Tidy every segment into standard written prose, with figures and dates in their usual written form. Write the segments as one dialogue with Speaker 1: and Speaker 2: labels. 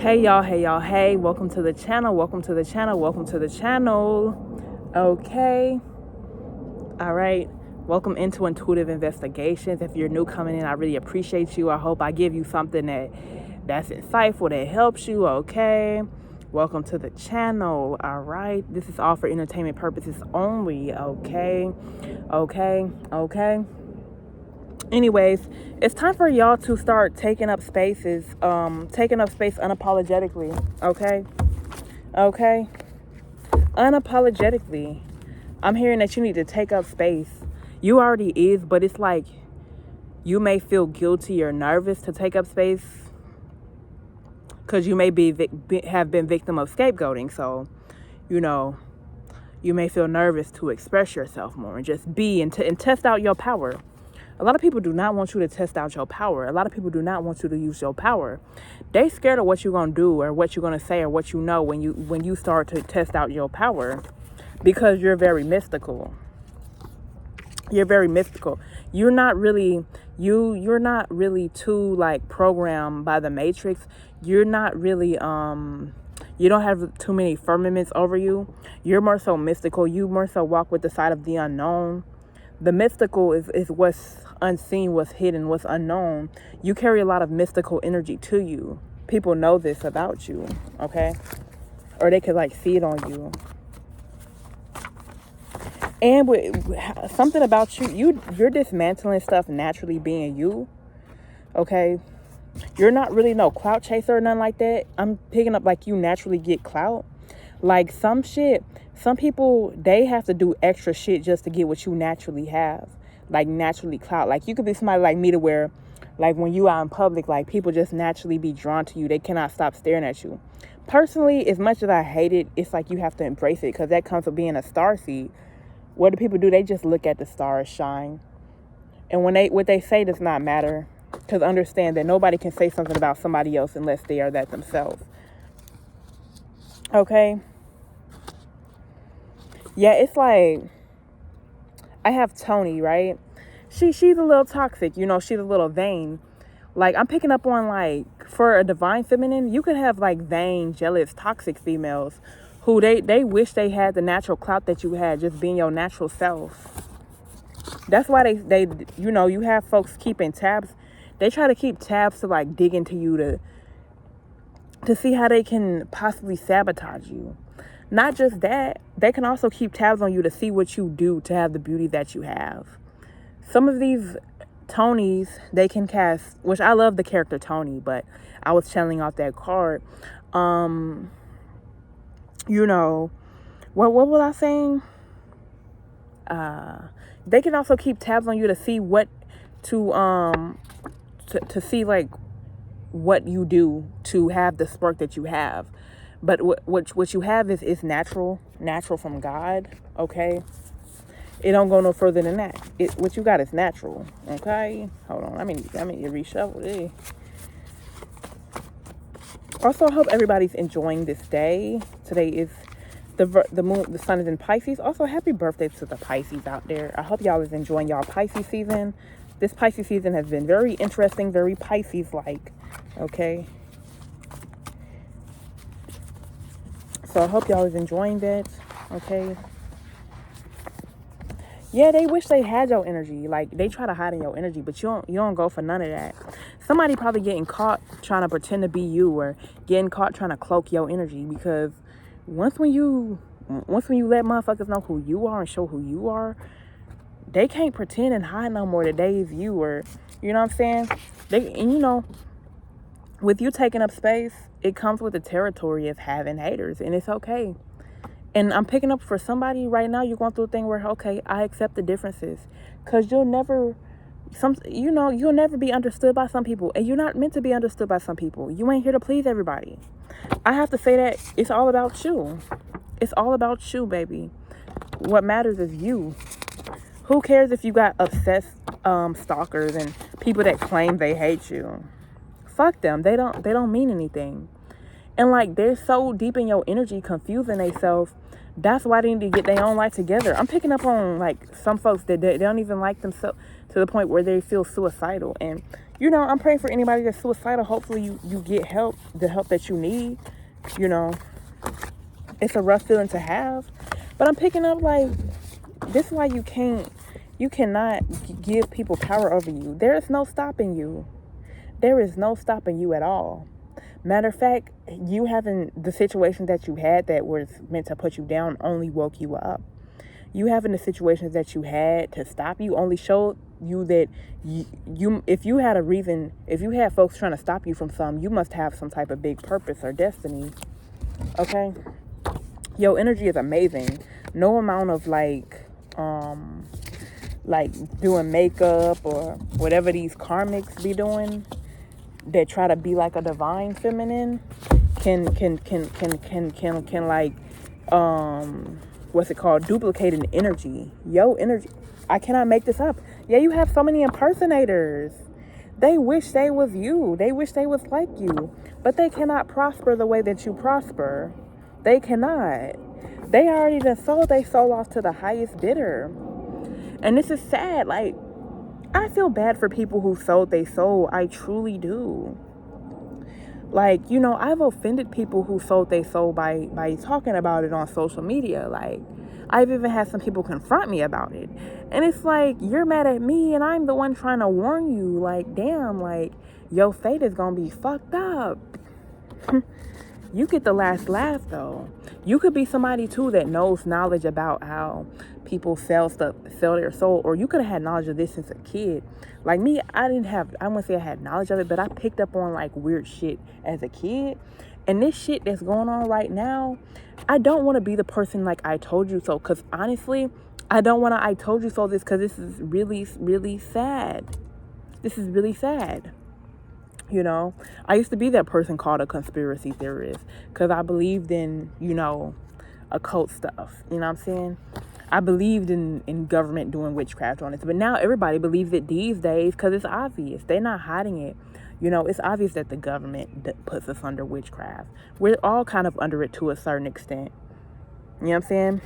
Speaker 1: Hey y'all, hey y'all, hey, welcome to the channel, welcome to the channel, welcome to the channel. Okay, all right, welcome into Intuitive Investigations. If you're new coming in, I really appreciate you. I hope I give you something that's insightful, that helps you. Okay, welcome to the channel. All right, this is all for entertainment purposes only. Okay. Anyways, it's time for y'all to start taking up spaces, taking up space unapologetically. Okay, unapologetically. I'm hearing that you need to take up space. You already is, but it's like you may feel guilty or nervous to take up space because you may have been victim of scapegoating. So, you may feel nervous to express yourself more and just be and test out your power. A lot of people do not want you to test out your power. A lot of people do not want you to use your power. They scared of what you're going to do or what you're going to say or what you know when you start to test out your power, because you're very mystical. You're very mystical. You're not really too like programmed by the matrix. You're not really you don't have too many firmaments over you. You're more so mystical. You more so walk with the side of the unknown. The mystical is what's unseen, what's hidden, what's unknown. You carry a lot of mystical energy to you. People know this about you, okay? Or they could like see it on you. And with something about you're dismantling stuff naturally being you, okay? You're not really no clout chaser or nothing like that. I'm picking up like you naturally get clout. Like some people, they have to do extra shit just to get what you naturally have. Like naturally clout. Like you could be somebody like me to where, like when you out in public, like people just naturally be drawn to you. They cannot stop staring at you. Personally, as much as I hate it, it's like you have to embrace it because that comes with being a starseed. What do people do? They just look at the stars shine. And what they say does not matter. Because understand that nobody can say something about somebody else unless they are that themselves. Okay? Yeah, it's like, I have Tony, right? She's a little toxic, she's a little vain. Like, I'm picking up on, like, for a divine feminine, you could have, like, vain, jealous, toxic females who they wish they had the natural clout that you had, just being your natural self. That's why they you have folks keeping tabs. They try to keep tabs to, like, dig into you to see how they can possibly sabotage you. Not just that, they can also keep tabs on you to see what you do to have the beauty that you have. Some of these Tonys, they can cast, which I love the character Tony, but I was channeling off that card. What was I saying? They can also keep tabs on you to see what to see like what you do to have the spark that you have. But what you have is natural from God, okay? It don't go no further than that. What you got is natural, okay? Hold on, I mean you reshuffle it. Also, I hope everybody's enjoying this day. Today is the moon, the sun is in Pisces. Also, happy birthday to the Pisces out there. I hope y'all is enjoying y'all Pisces season. This Pisces season has been very interesting, very Pisces-like, okay? So I hope y'all is enjoying that, okay? Yeah, they wish they had your energy. Like, they try to hide in your energy, but you don't go for none of that. Somebody probably getting caught trying to pretend to be you, or getting caught trying to cloak your energy, because once when you let motherfuckers know who you are and show who you are, they can't pretend and hide no more that they is you, or, you know what I'm saying? With you taking up space, it comes with the territory of having haters, and it's okay. And I'm picking up for somebody right now, you're going through a thing where, okay, I accept the differences. Because you'll never be understood by some people. And you're not meant to be understood by some people. You ain't here to please everybody. I have to say that it's all about you. It's all about you, baby. What matters is you. Who cares if you got obsessed stalkers and people that claim they hate you? Fuck them. They don't mean anything. And like, they're so deep in your energy, confusing themselves, That's why they need to get their own life together. I'm picking up on like some folks that they don't even like themselves to the point where they feel suicidal. And I'm praying for anybody that's suicidal. Hopefully you get help, the help that you need. It's a rough feeling to have, but I'm picking up like this is why you cannot give people power over you. There is no stopping you. There is no stopping you at all. Matter of fact, you having the situation that you had that was meant to put you down only woke you up. You having the situations that you had to stop you only showed you that you if you had a reason, if you had folks trying to stop you from something, you must have some type of big purpose or destiny. Okay? Your energy is amazing. No amount of like doing makeup or whatever these karmics be doing that try to be like a divine feminine can like what's it called, duplicate an energy. Yo energy, I cannot make this up. Yeah, you have so many impersonators. They wish they was you. They wish they was like you, but they cannot prosper the way that you prosper. They cannot. They already done sold their soul off to the highest bidder. And this is sad. Like, I feel bad for people who sold their soul. I truly do. Like, I've offended people who sold their soul by talking about it on social media. Like, I've even had some people confront me about it. And it's like, you're mad at me and I'm the one trying to warn you. Like, damn, like, your fate is going to be fucked up. You get the last laugh, though. You could be somebody, too, that knows knowledge about how people sell their soul. Or you could have had knowledge of this since a kid. Like me, I wouldn't say I had knowledge of it, but I picked up on, like, weird shit as a kid. And this shit that's going on right now, I don't want to be the person like I told you so. Because, honestly, I don't want to I told you so this because this is really, really sad. This is really sad. I used to be that person called a conspiracy theorist because I believed in, occult stuff. You know what I'm saying? I believed in government doing witchcraft on it. But now everybody believes it these days because it's obvious. They're not hiding it. It's obvious that the government puts us under witchcraft. We're all kind of under it to a certain extent. You know what I'm saying?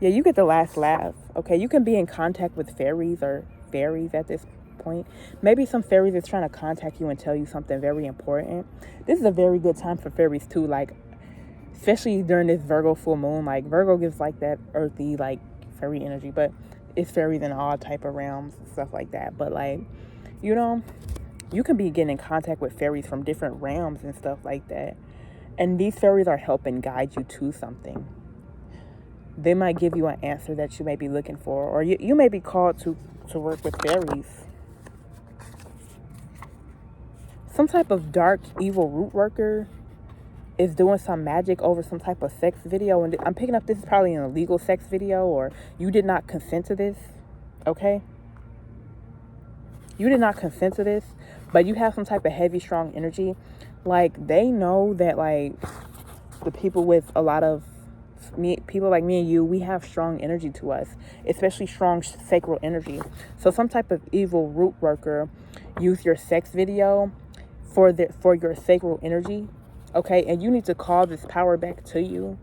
Speaker 1: Yeah, you get the last laugh. Okay, you can be in contact with fairies at this point. Maybe some fairies is trying to contact you and tell you something very important. This is a very good time for fairies too, like especially during this Virgo full moon. Like Virgo gives like that earthy like fairy energy, but it's fairies in all type of realms and stuff like that. But like, you can be getting in contact with fairies from different realms and stuff like that, and these fairies are helping guide you to something. They might give you an answer that you may be looking for, or you may be called to work with fairies. Some type of dark, evil root worker is doing some magic over some type of sex video. And I'm picking up this is probably an illegal sex video, or you did not consent to this, okay? You did not consent to this, but you have some type of heavy, strong energy. Like, they know that, like, the people with a lot of people like me and you, we have strong energy to us, especially strong sacral energy. So some type of evil root worker use your sex video for your sacral energy, okay? And you need to call this power back to you.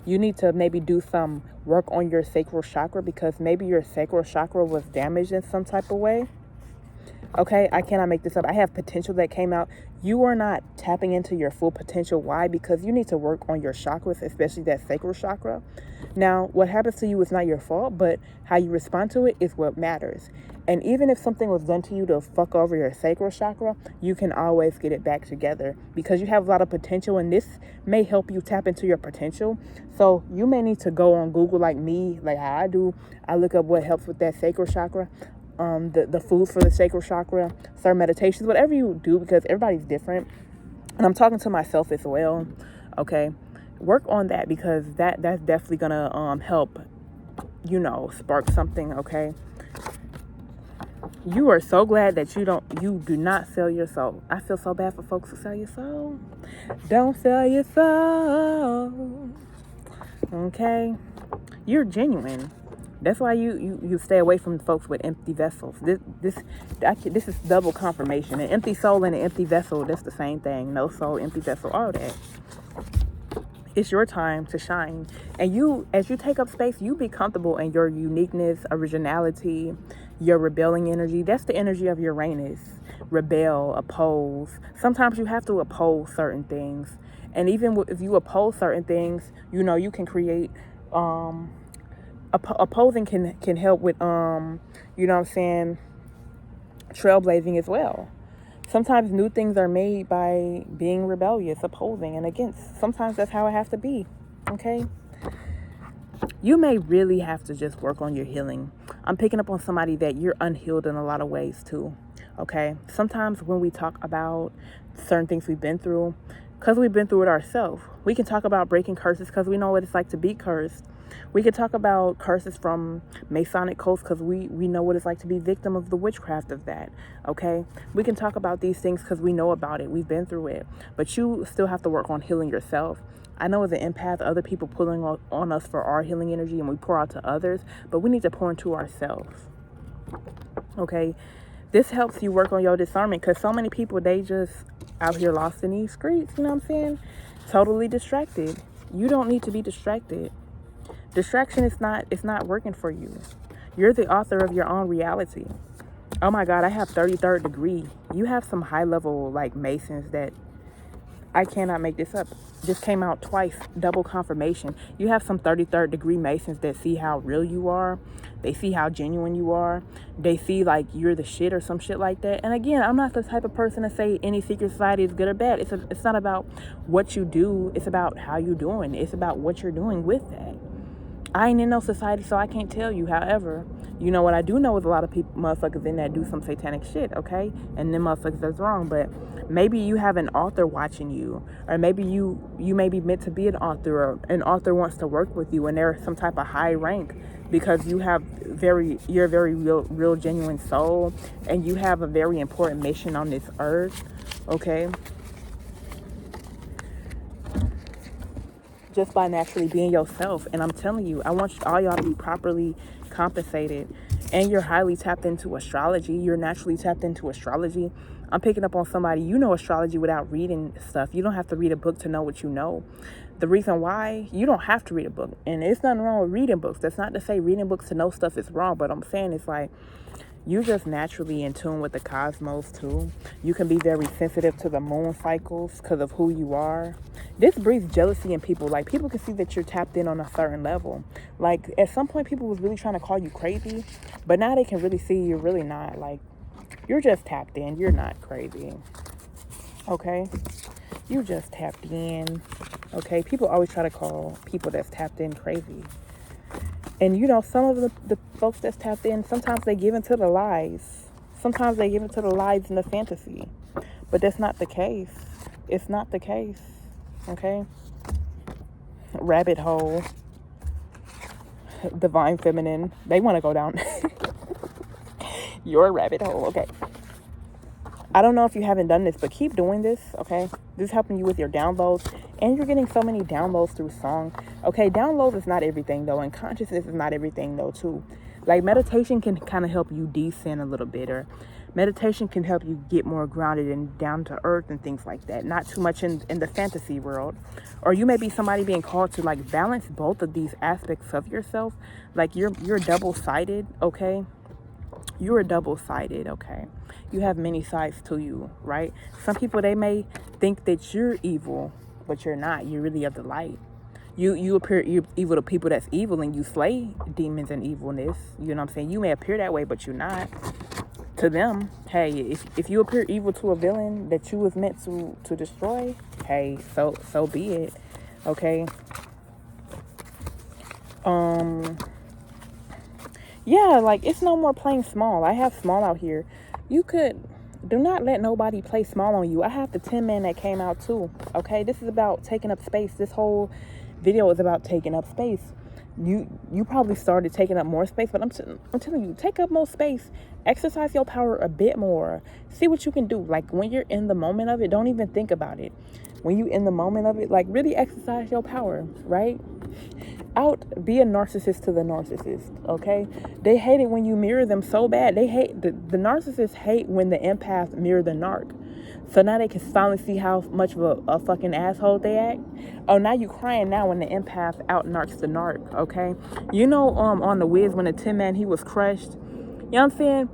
Speaker 1: You need to maybe do some work on your sacral chakra because maybe your sacral chakra was damaged in some type of way. Okay, I cannot make this up. I have potential that came out. You are not tapping into your full potential. Why? Because you need to work on your chakras, especially that sacral chakra. Now, what happens to you is not your fault, but how you respond to it is what matters. And even if something was done to you to fuck over your sacral chakra, you can always get it back together because you have a lot of potential, and this may help you tap into your potential. So you may need to go on Google like me, like how I do. I look up what helps with that sacral chakra. The food for the sacral chakra, start meditations, whatever you do, because everybody's different. And I'm talking to myself as well. Okay, work on that because that's definitely gonna help, spark something. Okay, you are so glad that you do not sell your soul. I feel so bad for folks who sell your soul. Don't sell your soul. Okay, you're genuine. That's why you stay away from folks with empty vessels. This is double confirmation. An empty soul and an empty vessel, that's the same thing. No soul, empty vessel, all that. It's your time to shine. And you, as you take up space, you be comfortable in your uniqueness, originality, your rebelling energy. That's the energy of Uranus. Rebel, oppose. Sometimes you have to oppose certain things. And even if you oppose certain things, you can create, opposing can help with, trailblazing as well. Sometimes new things are made by being rebellious, opposing, and against. Sometimes that's how it has to be, okay? You may really have to just work on your healing. I'm picking up on somebody that you're unhealed in a lot of ways too, okay? Sometimes when we talk about certain things we've been through, because we've been through it ourselves, we can talk about breaking curses because we know what it's like to be cursed. We could talk about curses from Masonic codes because we know what it's like to be victim of the witchcraft of that, okay? We can talk about these things because we know about it. We've been through it. But you still have to work on healing yourself. I know as an empath, other people pulling on us for our healing energy and we pour out to others, but we need to pour into ourselves, okay? This helps you work on your discernment because so many people, they just out here lost in these streets, you know what I'm saying? Totally distracted. You don't need to be distracted. Distraction is not working for you. You're the author of your own reality. Oh my God, I have 33rd degree. You have some high level like Masons that I cannot make this up. This came out twice, double confirmation. You have some 33rd degree Masons that see how real you are. They see how genuine you are. They see like you're the shit or some shit like that. And again, I'm not the type of person to say any secret society is good or bad. It's not about what you do. It's about how you're doing. It's about what you're doing with that. I ain't in no society, so I can't tell you. However, what I do know is a lot of people, motherfuckers in that do some satanic shit, okay? And them motherfuckers that's wrong. But maybe you have an author watching you, or maybe you may be meant to be an author, or an author wants to work with you, and they're some type of high rank because you're a very real, genuine soul, and you have a very important mission on this earth, okay? Just by naturally being yourself. And I'm telling you, I want all y'all to be properly compensated. And you're highly tapped into astrology. You're naturally tapped into astrology. I'm picking up on somebody, astrology without reading stuff. You don't have to read a book to know what you know. The reason why, you don't have to read a book. And it's nothing wrong with reading books. That's not to say reading books to know stuff is wrong. But I'm saying it's like, you're just naturally in tune with the cosmos too. You can be very sensitive to the moon cycles because of who you are. This breeds jealousy in people. Like, people can see that you're tapped in on a certain level. Like, at some point, people was really trying to call you crazy, but now they can really see you're really not. Like, you're just tapped in. You're not crazy. Okay? You just tapped in. Okay? People always try to call people that's tapped in crazy. And some of the folks that's tapped in, sometimes they give into the lies. Sometimes they give into the lies and the fantasy. But that's not the case. It's not the case. Okay? Rabbit hole. Divine feminine. They want to go down. You're a rabbit hole. Okay. I don't know if you haven't done this, but keep doing this, okay? This is helping you with your downloads. And you're getting so many downloads through song. Okay, downloads is not everything, though. And consciousness is not everything, though, too. Like, meditation can kind of help you descend a little bit. Or meditation can help you get more grounded and down to earth and things like that. Not too much in the fantasy world. Or you may be somebody being called to, like, balance both of these aspects of yourself. Like, you're double-sided, okay? You're double-sided, okay? You have many sides to you, right? Some people, they may think that you're evil, but you're not. You're really of the light. You appear evil to people that's evil, and you slay demons and evilness. You know what I'm saying? You may appear that way, but you're not. To them, hey, if you appear evil to a villain that you was meant to destroy, hey, so be it, okay? Yeah, like, it's no more playing small. I have small out here. Do not let nobody play small on you. I have the 10 Man that came out too, okay? This is about taking up space. This whole video is about taking up space. You probably started taking up more space, but I'm telling you, take up more space. Exercise your power a bit more. See what you can do. Like, when you're in the moment of it, don't even think about it. When you in the moment of it, like, really exercise your power, right? Be a narcissist to the narcissist, okay? They hate it when you mirror them so bad. They hate, the narcissists hate when the empath mirror the narc. So now they can finally see how much of a fucking asshole they act. Oh, now you crying now when the empath out narcs the narc, okay? You know, on the Wiz when the Tin Man, he was crushed. You know what I'm saying?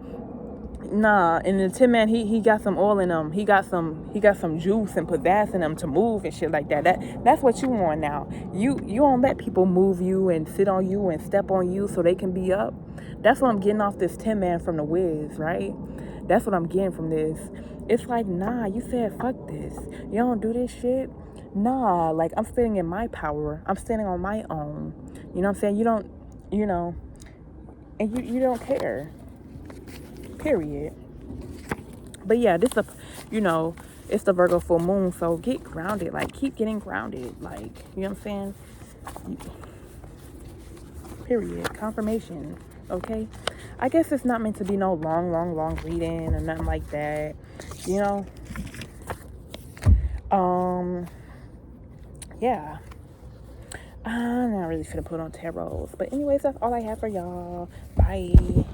Speaker 1: Nah, and the Tin Man, he got some oil in him. He got some juice and pizzazz in him to move and shit like that. That's what you want now. You don't let people move you and sit on you and step on you so they can be up. That's what I'm getting off this Tin Man from the Wiz, right? That's what I'm getting from this. It's like, nah, you said fuck this. You don't do this shit. Nah, like I'm standing in my power. I'm standing on my own. You know what I'm saying? You don't, you know, and you don't care. Period. But yeah, this a, you know, it's the Virgo full moon, so get grounded. Like, keep getting grounded. Like, you know what I'm saying? Period. Confirmation. Okay? I guess it's not meant to be no long reading or nothing like that. You know? Yeah. I'm not really finna put on tarots. But anyways, that's all I have for y'all. Bye.